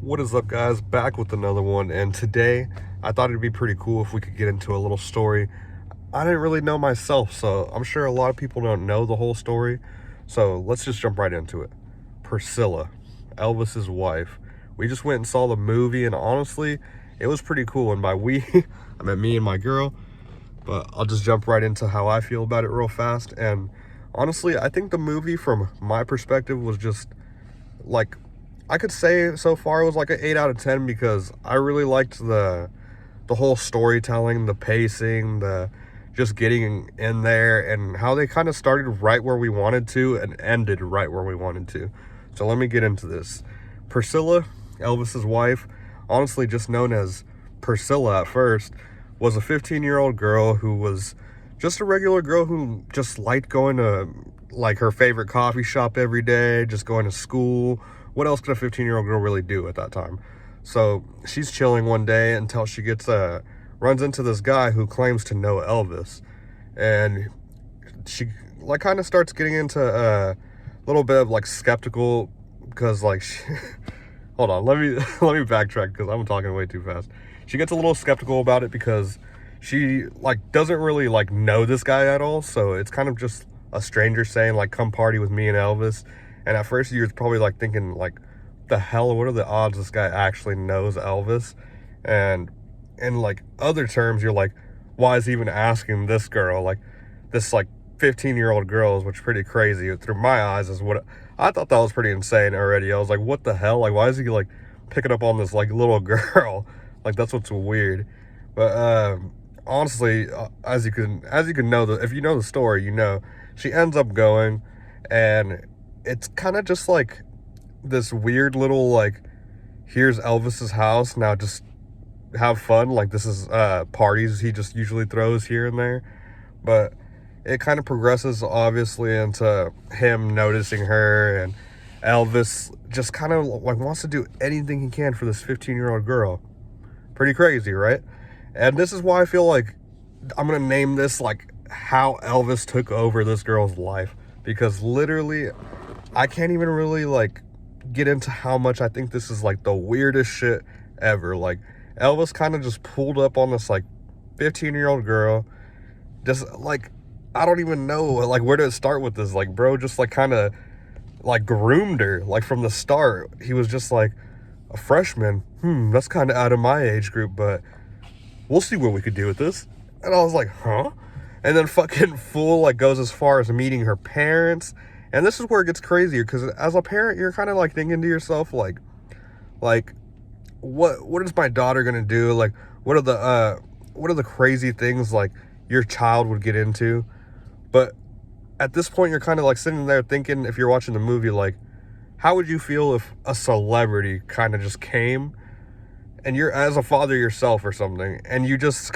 What is up, guys? Back with another one, and today I thought it'd be pretty cool if we could get into a little story. I didn't really know myself, so I'm sure a lot of people don't know the whole story. So let's just jump right into it. Priscilla, Elvis's wife. We just went and saw the movie, and honestly, it was pretty cool. And by we, I meant me and my girl. But I'll just jump right into how I feel about it real fast. And honestly, I think the movie, from my perspective, was just like, I could say so far it was like an 8 out of 10 because I really liked the whole storytelling, the pacing, the just getting in there, and how they kind of started right where we wanted to and ended right where we wanted to. So let me get into this. Priscilla, Elvis's wife, honestly just known as Priscilla at first, was a 15-year-old girl who was just a regular girl who just liked going to like her favorite coffee shop every day, just going to school. What else could a 15-year-old girl really do at that time? So she's chilling one day until she runs into this guy who claims to know Elvis, and she like kind of starts getting into a little bit of like skeptical because hold on, let me let me backtrack because I'm talking way too fast. She gets a little skeptical about it because she like doesn't really like know this guy at all, so it's kind of just a stranger saying like come party with me and Elvis. And at first you're probably like thinking like, the hell, what are the odds this guy actually knows Elvis? And in like other terms, you're like, why is he even asking this girl, like this like 15-year-old girl, which is pretty crazy through my eyes. Is what I thought. That was pretty insane already. I was like, what the hell, like why is he like picking up on this like little girl? Like that's what's weird. But honestly, as you can know, if you know the story, you know she ends up going, and it's kind of just like this weird little like, here's Elvis's house, now just have fun. Like this is parties he just usually throws here and there. But it kind of progresses obviously into him noticing her, and Elvis just kind of like wants to do anything he can for this 15-year-old girl. Pretty crazy, right? And this is why I feel like I'm gonna name this like how Elvis took over this girl's life, because literally I can't even really like get into how much I think this is like the weirdest shit ever. Like Elvis kind of just pulled up on this like 15-year-old girl, just like, I don't even know like where to start with this. Like bro just like kind of like groomed her like from the start. He was just like, a freshman, that's kind of out of my age group, but we'll see what we could do with this. And I was like, huh? And then fucking fool like goes as far as meeting her parents. And this is where it gets crazier, because as a parent, you're kind of like thinking to yourself, like what is my daughter gonna do? Like what are the crazy things like your child would get into? But at this point, you're kind of like sitting there thinking, if you're watching the movie, like, how would you feel if a celebrity kind of just came, and you're as a father yourself or something, and you just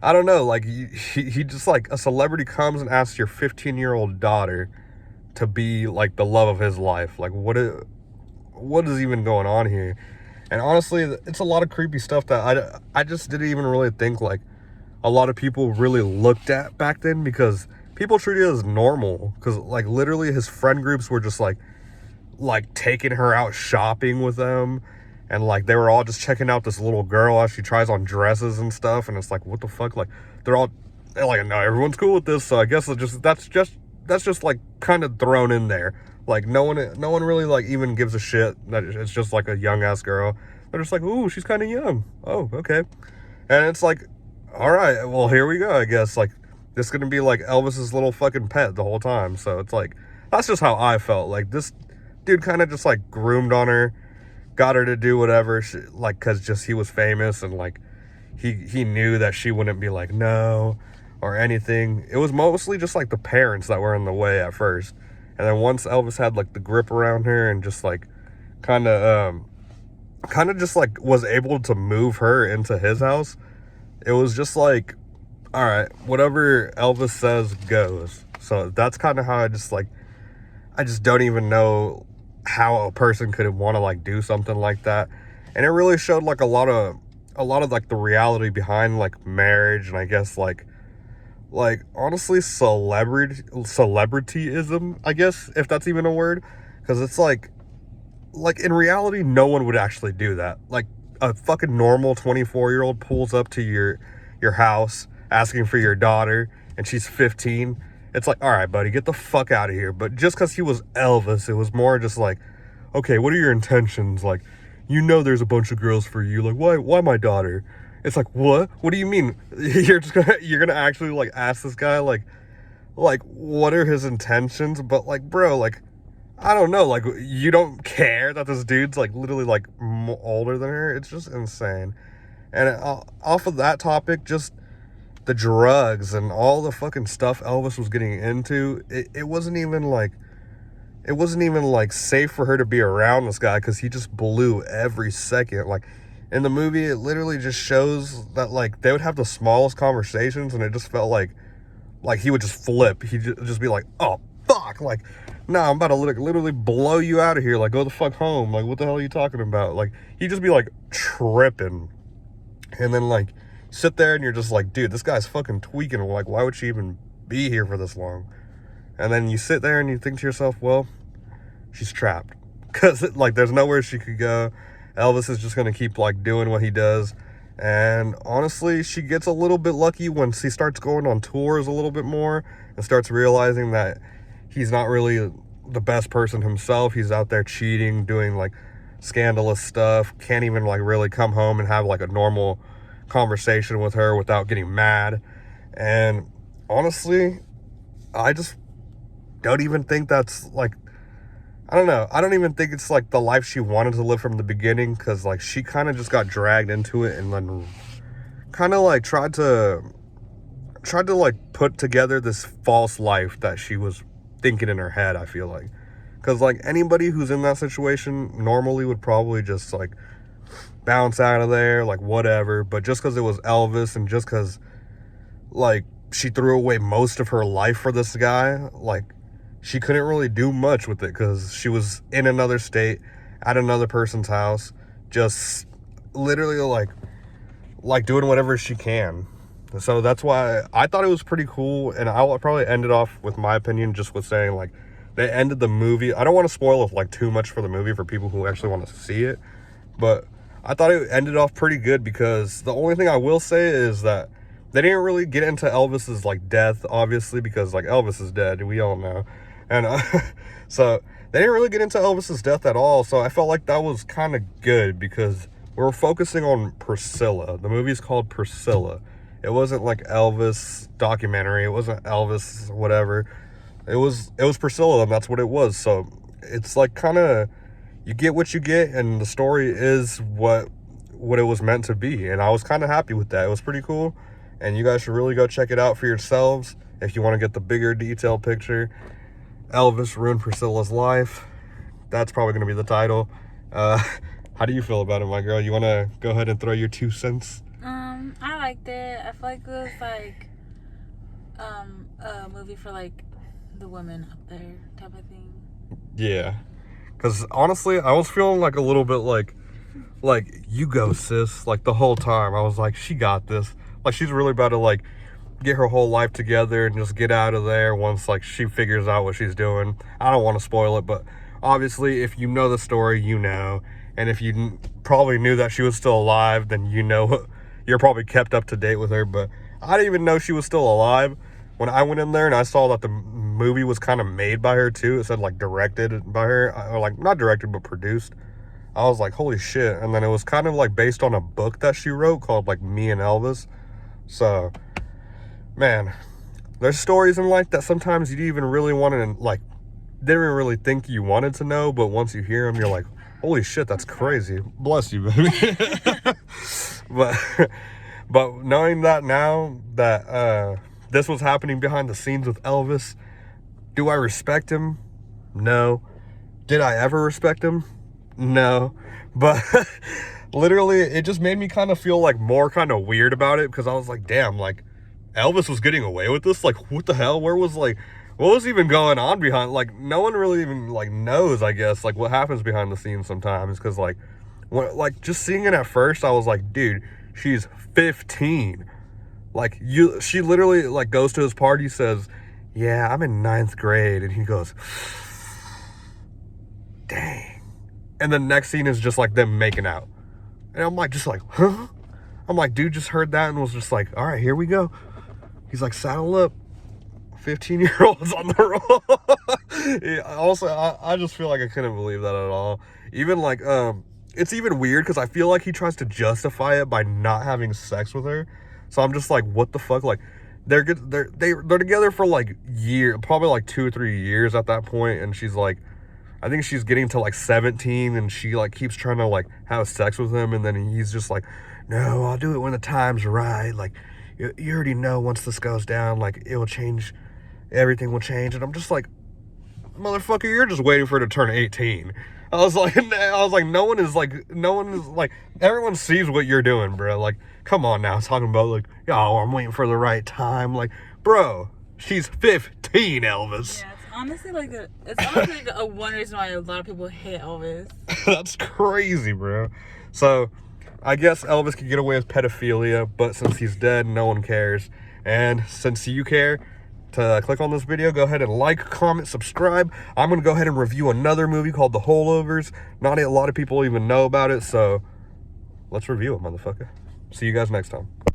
I don't know, like he just like, a celebrity comes and asks your 15-year-old daughter to be like the love of his life. Like what is even going on here? And honestly, it's a lot of creepy stuff that I just didn't even really think like a lot of people really looked at back then, because people treated it as normal, because like literally his friend groups were just like taking her out shopping with them, and like they were all just checking out this little girl as she tries on dresses and stuff. And it's like, what the fuck? Like they're like, no, everyone's cool with this, so I guess that's just like kind of thrown in there. Like no one really like even gives a shit that it's just like a young ass girl. They're just like, ooh, she's kind of young, oh okay. And it's like, all right, well, here we go, I guess. Like this is gonna be like Elvis's little fucking pet the whole time. So it's like, that's just how I felt. Like this dude kind of just like groomed on her, got her to do whatever like, because just he was famous, and like he knew that she wouldn't be like no or anything. It was mostly just like the parents that were in the way at first, and then once Elvis had like the grip around her and just like kind of just like was able to move her into his house, it was just like, all right, whatever Elvis says goes. So that's kind of how I just don't even know how a person could want to like do something like that. And it really showed like a lot of like the reality behind like marriage, and I guess like honestly celebrityism, I guess, if that's even a word. Because it's like, like, in reality, no one would actually do that. Like, a fucking normal 24-year-old pulls up to your house asking for your daughter, and she's 15. It's like, all right, buddy, get the fuck out of here. But just because he was Elvis, it was more just like, okay, what are your intentions? Like, you know there's a bunch of girls for you. Like, why my daughter? It's like, what? What do you mean? You're gonna actually, like, ask this guy, like, what are his intentions? But, like, bro, like, I don't know, like, you don't care that this dude's, like, literally, like, older than her? It's just insane. And off of that topic, just the drugs and all the fucking stuff Elvis was getting into, it wasn't even, like, safe for her to be around this guy, because he just blew every second. Like, in the movie, it literally just shows that, like, they would have the smallest conversations, and it just felt like he would just flip. He'd just be like, oh, fuck, like, nah, I'm about to literally blow you out of here. Like, go the fuck home. Like, what the hell are you talking about? Like, he'd just be, like, tripping. And then, like, sit there and you're just like, dude, this guy's fucking tweaking. Like, why would she even be here for this long? And then you sit there and you think to yourself, well, she's trapped. Because, like, there's nowhere she could go. Elvis is just going to keep, like, doing what he does. And honestly, she gets a little bit lucky when she starts going on tours a little bit more and starts realizing that he's not really the best person himself. He's out there cheating, doing, like, scandalous stuff, can't even, like, really come home and have, like, a normal conversation with her without getting mad. And honestly, I just don't even think that's, like, I don't know. I don't even think it's, like, the life she wanted to live from the beginning, because, like, she kind of just got dragged into it and then kind of, like, tried to like, put together this false life that she was thinking in her head, I feel like. Because, like, anybody who's in that situation normally would probably just, like, bounce out of there, like, whatever. But just because it was Elvis, and just because, like, she threw away most of her life for this guy, like, she couldn't really do much with it, because she was in another state, at another person's house, just literally, like doing whatever she can. So that's why I thought it was pretty cool. And I'll probably end it off with my opinion, just with saying, like, they ended the movie. I don't want to spoil it, like, too much for the movie for people who actually want to see it, but I thought it ended off pretty good, because the only thing I will say is that they didn't really get into Elvis's, like, death, obviously, because, like, Elvis is dead, we all know. And so they didn't really get into Elvis's death at all. So I felt like that was kind of good, because we were focusing on Priscilla. The movie's called Priscilla. It wasn't like Elvis documentary. It wasn't Elvis whatever. It was Priscilla, and that's what it was. So it's like, kind of, you get what you get, and the story is what it was meant to be. And I was kind of happy with that. It was pretty cool. And you guys should really go check it out for yourselves if you want to get the bigger detailed picture. Elvis ruined Priscilla's life. That's probably going to be the title. How do you feel about it, my girl? You want to go ahead and throw your 2 cents? I liked it. I feel like it was like a movie for, like, the women up there type of thing. Yeah. Because honestly, I was feeling like a little bit like, you go, sis. Like, the whole time I was like, she got this. Like, she's really about to, like, get her whole life together and just get out of there once, like, she figures out what she's doing. I don't want to spoil it, but obviously, if you know the story, you know. And if you probably knew that she was still alive, then you know, you're probably kept up to date with her. But I didn't even know she was still alive when I went in there, and I saw that the movie was kind of made by her too. It said, like, directed by her, or, like, not directed but produced. I was like, holy shit. And then it was kind of, like, based on a book that she wrote called, like, Me and Elvis. So, man, there's stories in life that sometimes you even really want to, like, didn't really think you wanted to know, but once you hear them, you're like, holy shit, that's crazy. Bless you, baby. but knowing that now, that this was happening behind the scenes with Elvis, do I respect him? No. Did I ever respect him? No. But literally, it just made me kind of feel, like, more kind of weird about it, because I was like, damn, like, Elvis was getting away with this? Like, what the hell? What was even going on behind? Like, no one really even, like, knows, I guess, like, what happens behind the scenes sometimes. Because, like, just seeing it at first, I was like, dude, she's 15. Like, she literally, like, goes to his party, says, yeah, I'm in 9th grade. And he goes, dang, And the next scene is just like them making out. And I'm like, just like, huh? I'm like, dude just heard that and was just like, all right, here we go. He's like, saddle up. 15-year-olds on the roll. Yeah, also, I just feel like I couldn't believe that at all. Even like, it's even weird because I feel like he tries to justify it by not having sex with her. So I'm just like, what the fuck? Like, they're together for like probably like 2 or 3 years at that point, and she's like, I think she's getting to like 17, and she like keeps trying to like have sex with him, and then he's just like, no, I'll do it when the time's right. Like, you already know once this goes down, like it will change. Everything will change. And I'm just like, motherfucker, you're just waiting for her to turn 18. I was like, no one is like, everyone sees what you're doing, bro. Like, come on now, talking about like, oh, I'm waiting for the right time. Like, bro, she's 15, Elvis. Yeah, it's honestly a one reason why a lot of people hate Elvis. That's crazy, bro. So I guess Elvis could get away with pedophilia, but since he's dead, no one cares. And since you care to click on this video, go ahead and like, comment, subscribe. I'm going to go ahead and review another movie called The Holdovers. Not a lot of people even know about it, so let's review it, motherfucker. See you guys next time.